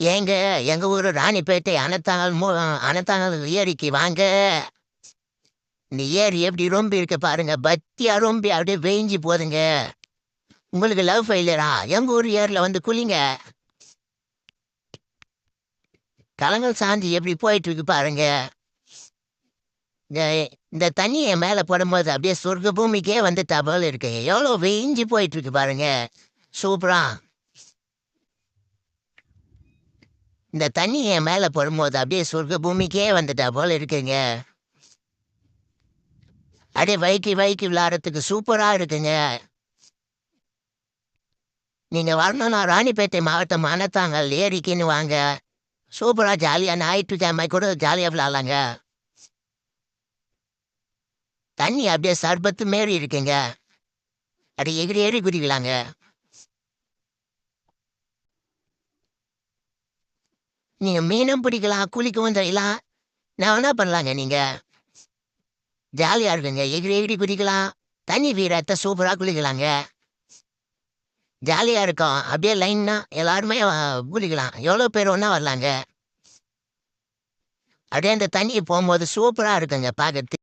ஏங்க எங்க ஊரு ராணிப்பேட்டை அனத்தாங்கல் ஏரிக்கு வாங்க. இந்த ஏரி எப்படி ரொம்பி இருக்கு பாருங்க. பத்தியா ரொம்பி அப்படியே வேஞ்சி போதுங்க. உங்களுக்கு லவ் ஃபெயிலியரா? எங்க ஊர் ஏரியில் வந்து குளிங்க. கலங்கள் சாஞ்சி எப்படி போயிட்டு இருக்கு பாருங்க. இந்த இந்த தண்ணியை மேலே போடும்போது அப்படியே சொர்க்க பூமிக்கே வந்து போல இருக்கு. எவ்வளோ வேஞ்சி போயிட்டு இருக்கு பாருங்க. சூப்பரா. இந்த தண்ணியை மேலே போடும்போது அப்படியே சொர்க்க பூமிக்கே வந்துட்டா போல இருக்குங்க. அப்படியே வைக்கி வைக்கி விளையாடுறதுக்கு சூப்பரா இருக்குங்க. நீங்க வரணும்னா ராணிப்பேட்டை மாவட்டம் மணத்தாங்கல் ஏரிக்குன்னு வாங்க. சூப்பரா ஜாலியா ஞாயிற்றுக்கிழமை கூட ஜாலியா விளையாடலாங்க. தண்ணி அப்படியே சர்பத்து மாரி இருக்குங்க. அப்படி எகிரி ஏறி குதிக்கலாங்க. நீங்க மீனும் பிடிக்கலாம், குளிக்கவும் செய்யலாம். நான் என்ன பண்ணலாங்க நீங்க? ஜாலியா இருக்குங்க. எகிரி எகிரி குதிக்கலாம். தண்ணி வீரத்த சூப்பரா குளிக்கலாங்க. ஜாலியா இருக்கும். அப்படியே லைன்னா எல்லாருமே குளிக்கலாம். எவ்வளோ பேர் ஒண்ணா வரலாங்க. அப்படியே அந்த தண்ணி போகும்போது சூப்பரா இருக்குங்க பார்க்கறதுக்கு.